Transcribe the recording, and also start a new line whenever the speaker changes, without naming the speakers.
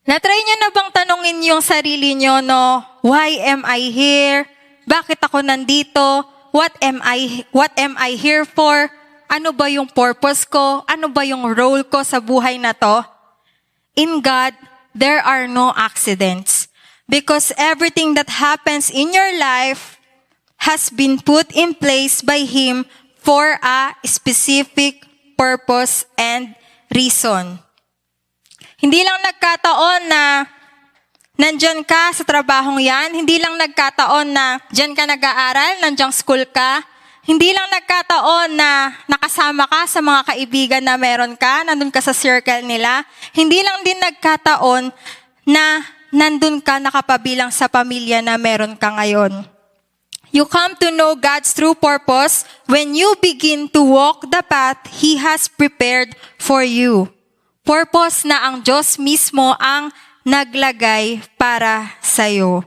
Na-try nyo na bang tanungin yung sarili nyo, no? Why am I here? Bakit ako nandito? What am I here for? Ano ba yung purpose ko? Ano ba yung role ko sa buhay na to? In God, there are no accidents. Because everything that happens in your life has been put in place by Him for a specific purpose and reason. Hindi lang nagkataon na nandyan ka sa trabahong yan. Hindi lang nagkataon na dyan ka nag-aaral, nandyang school ka. Hindi lang nagkataon na nakasama ka sa mga kaibigan na meron ka, nandun ka sa circle nila. Hindi lang din nagkataon na nandun ka nakapabilang sa pamilya na meron ka ngayon. You come to know God's true purpose when you begin to walk the path He has prepared for you. Purpose na ang Diyos mismo ang naglagay para sa'yo.